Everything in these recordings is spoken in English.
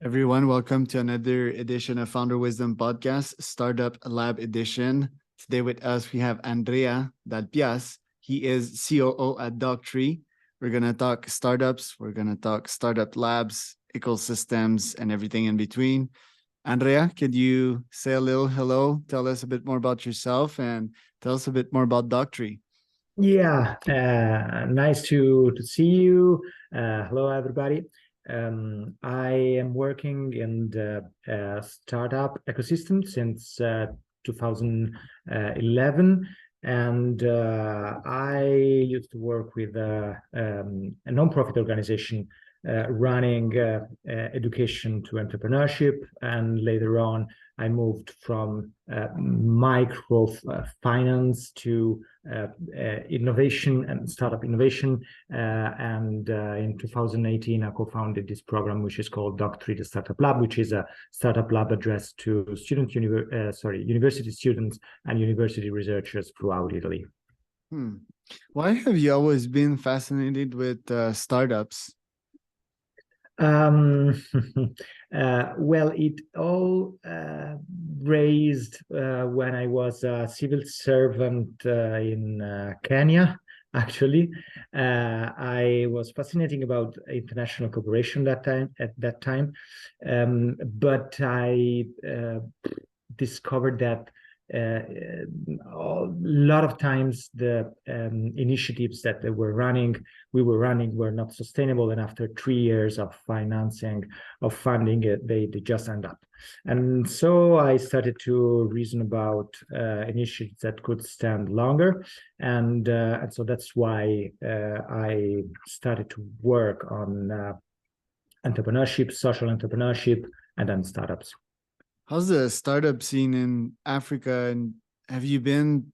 Everyone, welcome to another edition of Founder Wisdom Podcast, Startup Lab Edition. Today with us, we have Andrea Piaz. He is COO at Dog3. We're going to talk startups. We're going to talk startup labs, ecosystems, and everything in between. Andrea, could you say a little hello? Tell us a bit more about yourself and tell us a bit more about Dog3. Yeah, nice to see you. Hello, everybody. I am working in the startup ecosystem since 2011, and I used to work with a nonprofit organization running education to entrepreneurship, and later on, I moved from microfinance to innovation and startup innovation. And in 2018, I co-founded this program, which is called Dog3, the Startup Lab, which is a startup lab addressed to university students and university researchers throughout Italy. Why have you always been fascinated with startups? Well, it all raised when I was a civil servant in Kenya. Actually, I was fascinating about international cooperation at that time, but I discovered that a lot of times the initiatives that we were running were not sustainable, and after 3 years of funding they just end up. And so I started to reason about initiatives that could stand longer, and so that's why I started to work on entrepreneurship, social entrepreneurship, and then startups. How's the startup scene in Africa, and have you been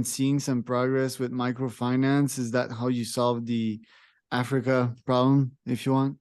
seeing some progress with microfinance? Is that how you solve the Africa problem, if you want?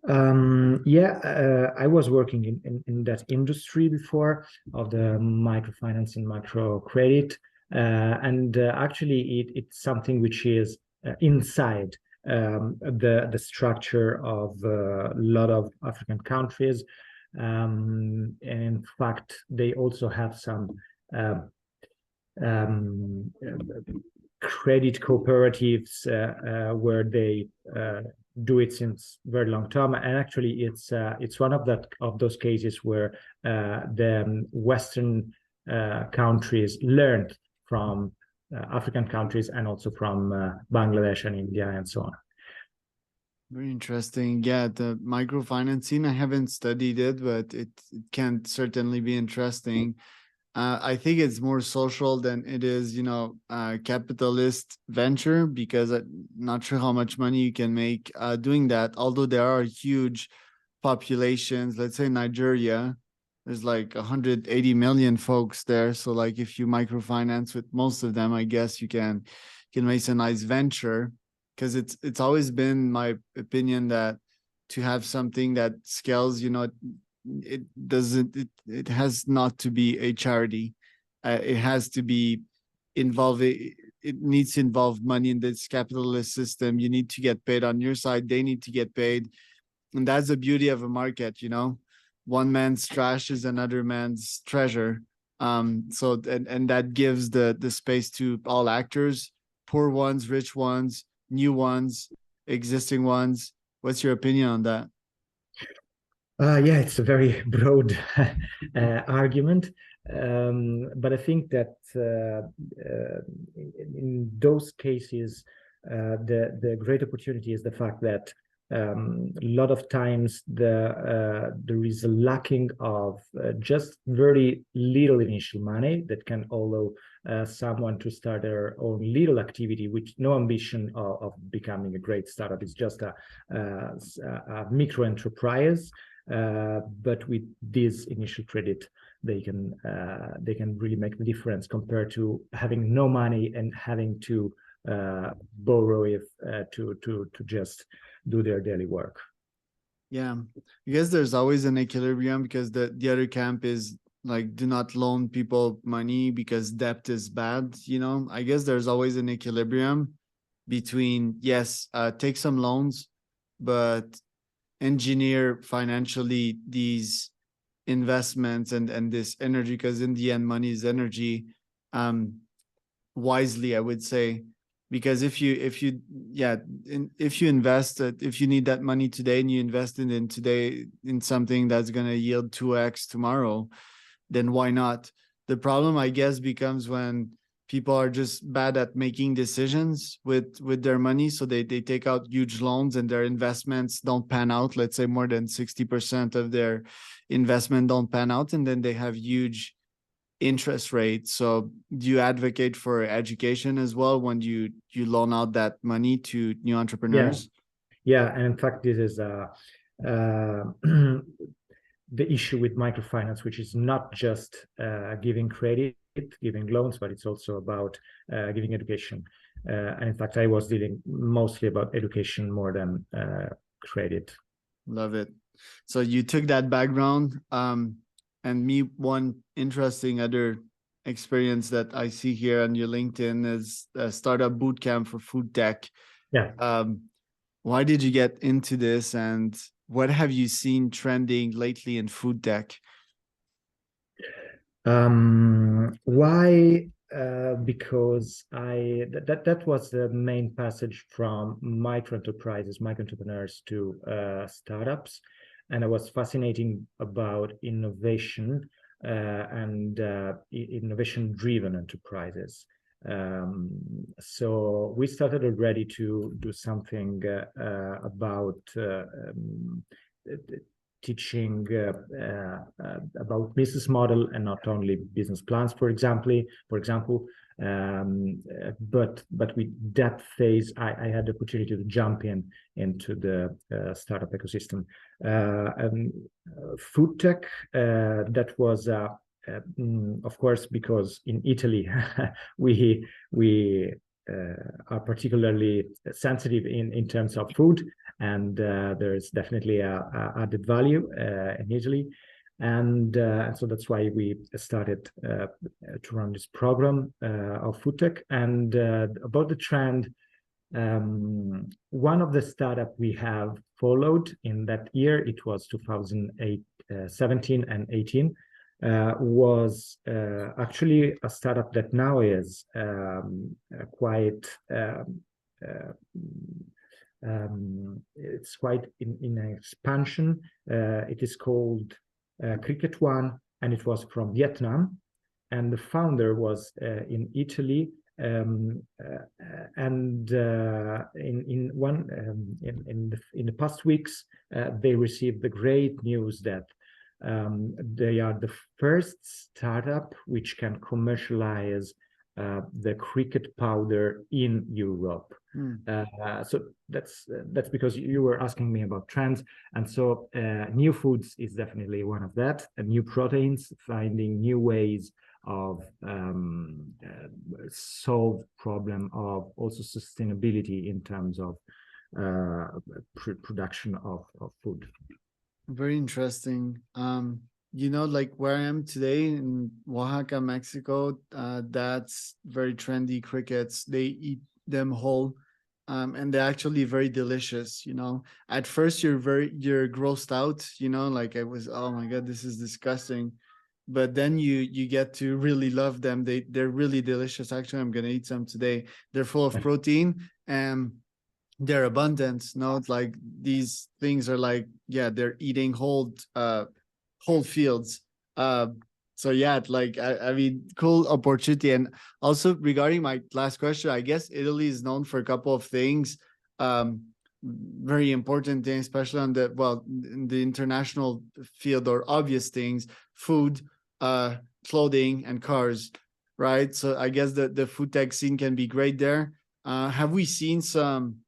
I was working in that industry before, of the microfinance and microcredit, and actually it's something which is inside the structure of a lot of African countries. And in fact, they also have some credit cooperatives where they do it since very long time. And actually, it's one of those cases where the Western countries learned from African countries, and also from Bangladesh and India and so on. Very interesting. Yeah, the microfinancing, I haven't studied it, but it can certainly be interesting. I think it's more social than it is, capitalist venture, because I'm not sure how much money you can make doing that. Although there are huge populations, let's say Nigeria, there's like 180 million folks there. So like if you microfinance with most of them, I guess you can make a nice venture. Because it's always been my opinion that to have something that scales, it doesn't, it has not to be a charity. It has to be it needs to involve money in this capitalist system. You need to get paid on your side, they need to get paid. And that's the beauty of a market, one man's trash is another man's treasure. So and that gives the space to all actors, poor ones, rich ones, new ones, existing ones. What's your opinion on that? Yeah, it's a very broad argument, but I think that in those cases, the great opportunity is the fact that a lot of times there is a lacking of just very little initial money that can allow someone to start their own little activity with no ambition of becoming a great startup. It's just a micro enterprise. But with this initial credit, they can really make the difference compared to having no money and having to borrow if to just do their daily work. Yeah, I guess there's always an equilibrium, because the other camp is like, do not loan people money because debt is bad. I guess there's always an equilibrium between, yes, take some loans, but engineer financially these investments and this energy, because in the end money is energy, um wisely, I would say. Because if you yeah if you invest it, if you need that money today and you invest it in today in something that's going to yield 2x tomorrow, then why not? The problem, I guess, becomes when people are just bad at making decisions with their money, so they take out huge loans and their investments don't pan out. Let's say more than 60% of their investment don't pan out, and then they have huge interest rates. So do you advocate for education as well when you loan out that money to new Yeah, entrepreneurs? yeah, and in fact, this is the issue with microfinance, which is not just giving credit, giving loans, but it's also about giving education. And in fact, I was dealing mostly about education more than credit. Love it. So you took that background, and me, one interesting other experience that I see here on your LinkedIn is a startup bootcamp for food tech. Yeah. Um, why did you get into this, and what have you seen trending lately in food tech? Why? Because that was the main passage from micro enterprises, micro entrepreneurs to startups, and I was fascinating about innovation and innovation-driven enterprises. So we started already to do something about teaching about business model and not only business plans, for example. But with that phase, I had the opportunity to jump into the startup ecosystem. Food tech, that was of course, because in Italy we are particularly sensitive in terms of food, and there's definitely a added value in Italy. And so that's why we started to run this program of food tech. And about the trend, one of the startup we have followed in that year, it was 2008, 17 and 18, was actually a startup that now is quite it's quite in expansion. It is called Cricket One, and it was from Vietnam, and the founder was in Italy. And in the past weeks, they received the great news that they are the first startup which can commercialize the cricket powder in Europe. So that's because you were asking me about trends, and so new foods is definitely one of that, and new proteins, finding new ways of solve problem of also sustainability in terms of production of food. Very interesting. Like where I am today in Oaxaca, Mexico, that's very trendy crickets. They eat them whole, and they're actually very delicious. At first you're grossed out. Like I was, oh my god, this is disgusting. But then you get to really love them. They're really delicious. Actually, I'm gonna eat some today. They're full of protein and they're abundant. It's like these things are like, yeah, they're eating whole fields. So yeah, like I mean, cool opportunity. And also regarding my last question, I guess Italy is known for a couple of things, very important things, especially on in the international field, or obvious things: food, clothing, and cars, right? So I guess the food tech scene can be great there. Have we seen some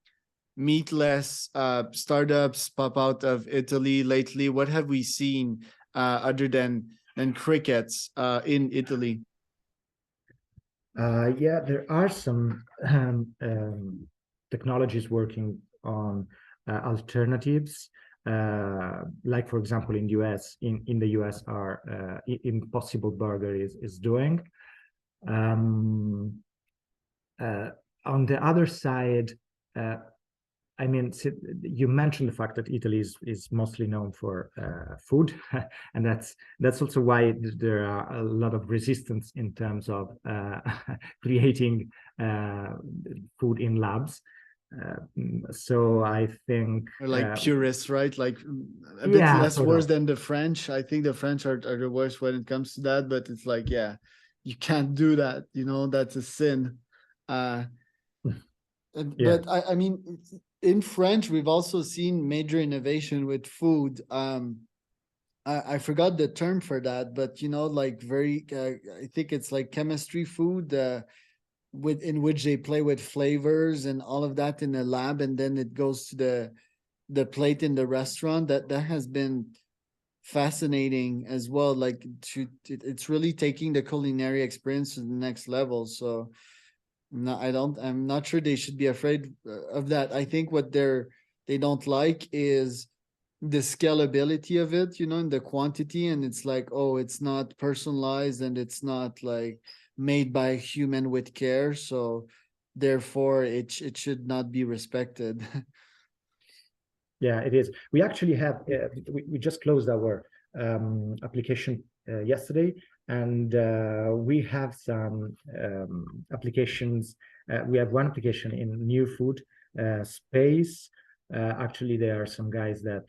meatless startups pop out of Italy lately? What have we seen other than crickets in Italy? Yeah, there are some technologies working on alternatives. Like for example, in the US, are Impossible Burger is doing. Um, on the other side, I mean, you mentioned the fact that Italy is mostly known for food, and that's also why there are a lot of resistance in terms of creating food in labs. So I think, Or like purists, right? Like a bit yeah, less sort of. worse than the French. I think the French are the worst when it comes to that, but it's like, yeah, you can't do that. That's a sin. Uh, Yeah, but I mean, in French, we've also seen major innovation with food. I forgot the term for that, but like very, I think it's like chemistry food, in which they play with flavors and all of that in the lab, and then it goes to the plate in the restaurant. That has been fascinating as well. Like it's really taking the culinary experience to the next level. So no, I'm not sure they should be afraid of that. I think what they don't like is the scalability of it, and the quantity. And it's like, oh, it's not personalized and it's not like made by a human with care. So therefore, it should not be respected. yeah, it is. We actually have we just closed our application yesterday, and we have some applications. We have one application in new food space. Actually, there are some guys that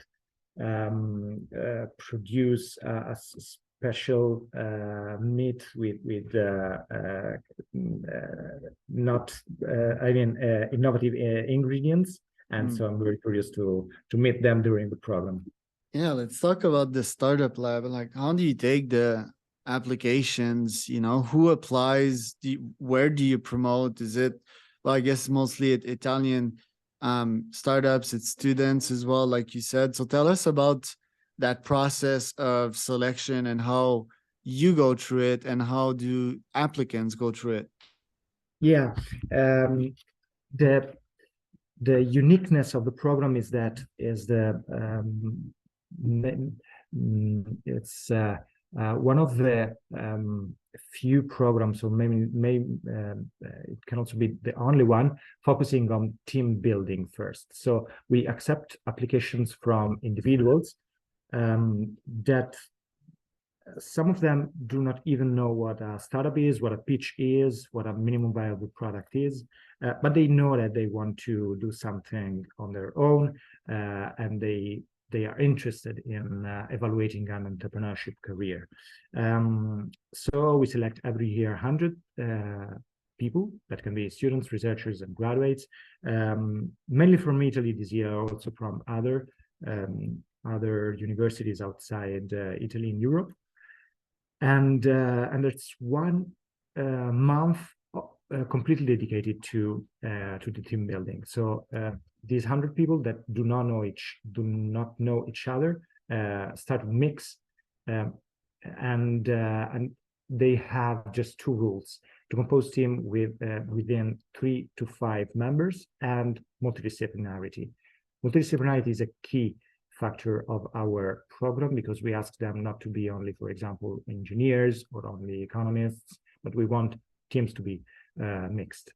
produce a special meat with not I mean innovative ingredients, and so Mm. I'm very curious to meet them during the program. Yeah, let's talk about the startup lab. Like, how do you take the applications? Who applies? Where do you promote? Is it, well, I guess mostly Italian startups, it's students as well, like you said. So tell us about that process of selection and how you go through it and how do applicants go through it? Yeah, the the uniqueness of the program is that is the it's one of the few programs, or maybe it can also be the only one focusing on team building first. So we accept applications from individuals that some of them do not even know what a startup is, what a pitch is, what a minimum viable product is, but they know that they want to do something on their own, and they are interested in evaluating an entrepreneurship career. So we select every year 100 people that can be students, researchers, and graduates, mainly from Italy this year, also from other universities outside Italy and Europe. And it's 1 month completely dedicated to the team building. So these 100 people that do not know each other start to mix, and they have just two rules: to compose team with within 3 to 5 members, and multidisciplinarity. Multidisciplinarity is a key factor of our program, because we ask them not to be only, for example, engineers or only economists, but we want teams to be mixed.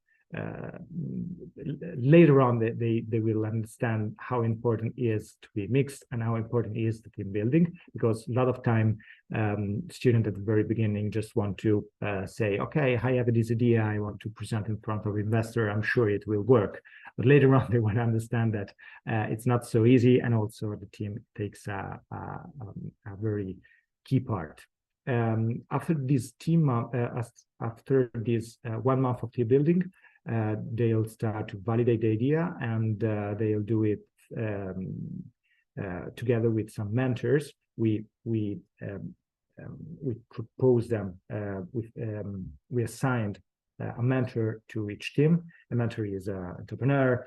Later on, they will understand how important it is to be mixed and how important is the team building, because a lot of time students at the very beginning just want to say, okay, I have this idea, I want to present in front of investor, I'm sure it will work. But later on, they want to understand that it's not so easy, and also the team takes a very key part. After this after this 1 month of team building, they'll start to validate the idea, and they'll do it together with some mentors. We propose them we assigned a mentor to each team. A mentor is an entrepreneur.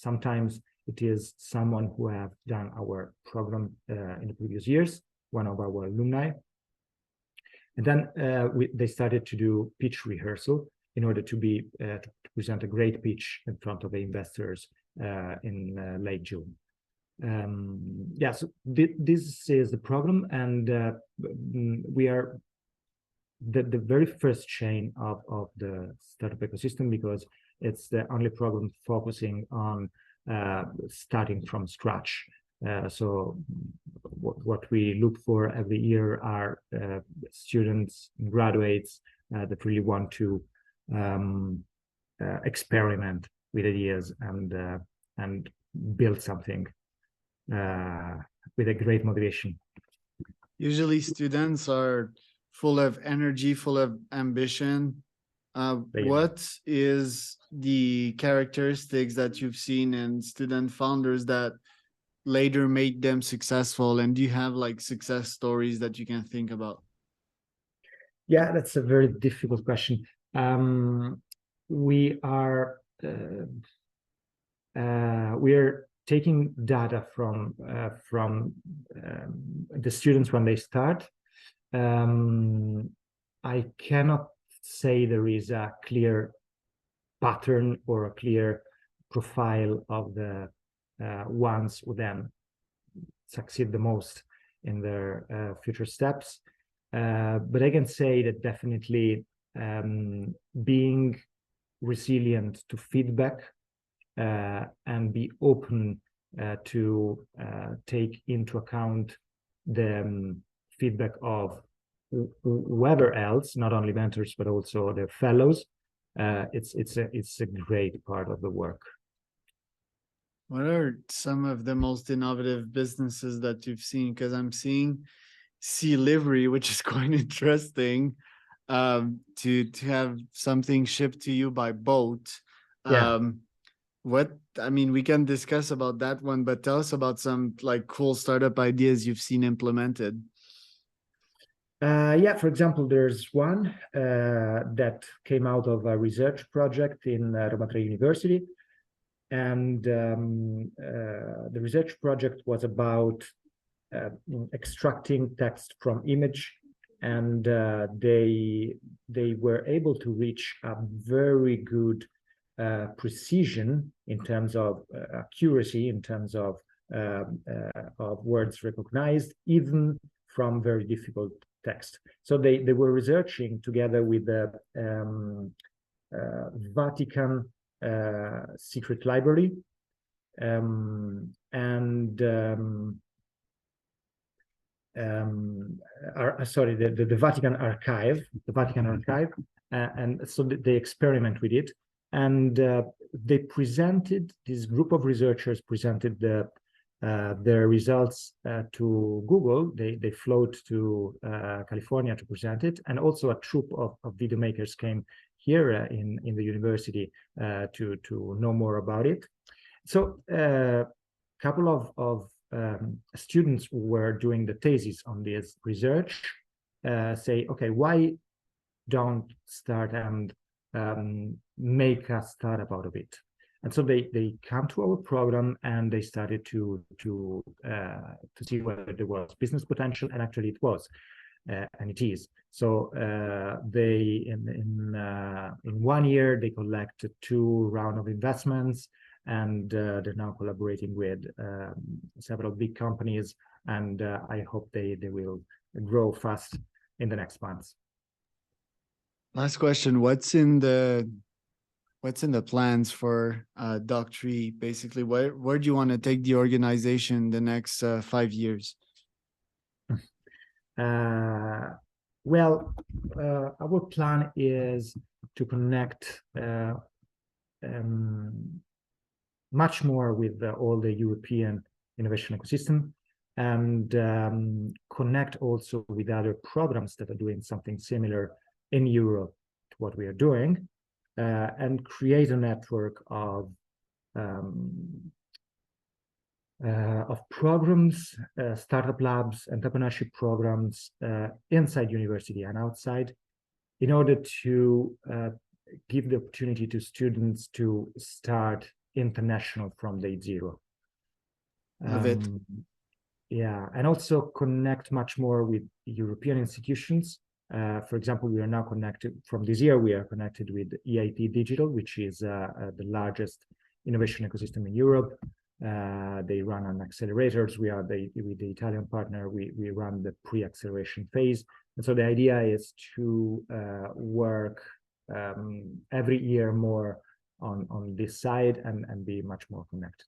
Sometimes it is someone who have done our program in the previous years, one of our alumni. And then they started to do pitch rehearsal in order to present a great pitch in front of the investors in late June. Yeah, so this is the program, and we are the very first chain of the startup ecosystem, because it's the only program focusing on starting from scratch. So what we look for every year are students, graduates that really want to experiment with ideas and build something with a great motivation. Usually students are full of energy, full of ambition. What is the characteristics that you've seen in student founders that later made them successful? And do you have like success stories that you can think about? Yeah, that's a very difficult question. We are taking data from the students when they start. I cannot say there is a clear pattern or a clear profile of the ones who then succeed the most in their future steps. But I can say that definitely being resilient to feedback and be open to take into account the feedback of whoever else, not only mentors but also their fellows. It's a great part of the work. What are some of the most innovative businesses that you've seen? Because I'm seeing sea livery, which is quite interesting, to have something shipped to you by boat. Yeah. What I mean, we can discuss about that one, but tell us about some like cool startup ideas you've seen implemented. Yeah, for example, there's one that came out of a research project in Roma Tre University. And the research project was about extracting text from image. And they were able to reach a very good precision in terms of accuracy, in terms of words recognized, even from very difficult text. So they were researching together with the Vatican secret library sorry, the Vatican archive, and so they experiment with it, and this group of researchers presented their results to Google. They flew to California to present it, and also a troupe of video makers came here in the university to know more about it. So a couple of students who were doing the thesis on this research say, okay, why don't start and make a startup out of it? And so they come to our program and they started to see whether there was business potential, and actually it was, and it is. So they in 1 year they collected 2 rounds of investments, and they're now collaborating with several big companies, and I hope they will grow fast in the next months. Last question: what's in the plans for Doc3? Basically, where do you want to take the organization the next 5 years? Well, our plan is to connect much more with all the European innovation ecosystem, and connect also with other programs that are doing something similar in Europe to what we are doing, and create a network of programs, startup labs, entrepreneurship programs inside university and outside, in order to give the opportunity to students to start international from day zero. Love it. Yeah, and also connect much more with European institutions. For example, we are now connected, from this year, we are connected with EIT Digital, which is the largest innovation ecosystem in Europe. They run on accelerators. We are with the Italian partner, we run the pre-acceleration phase. And so the idea is to work every year more on this side and be much more connected.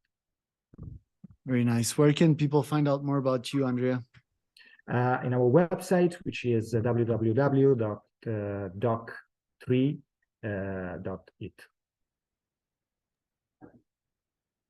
Very nice. Where can people find out more about you, Andrea? In our website, which is www.doc3.it.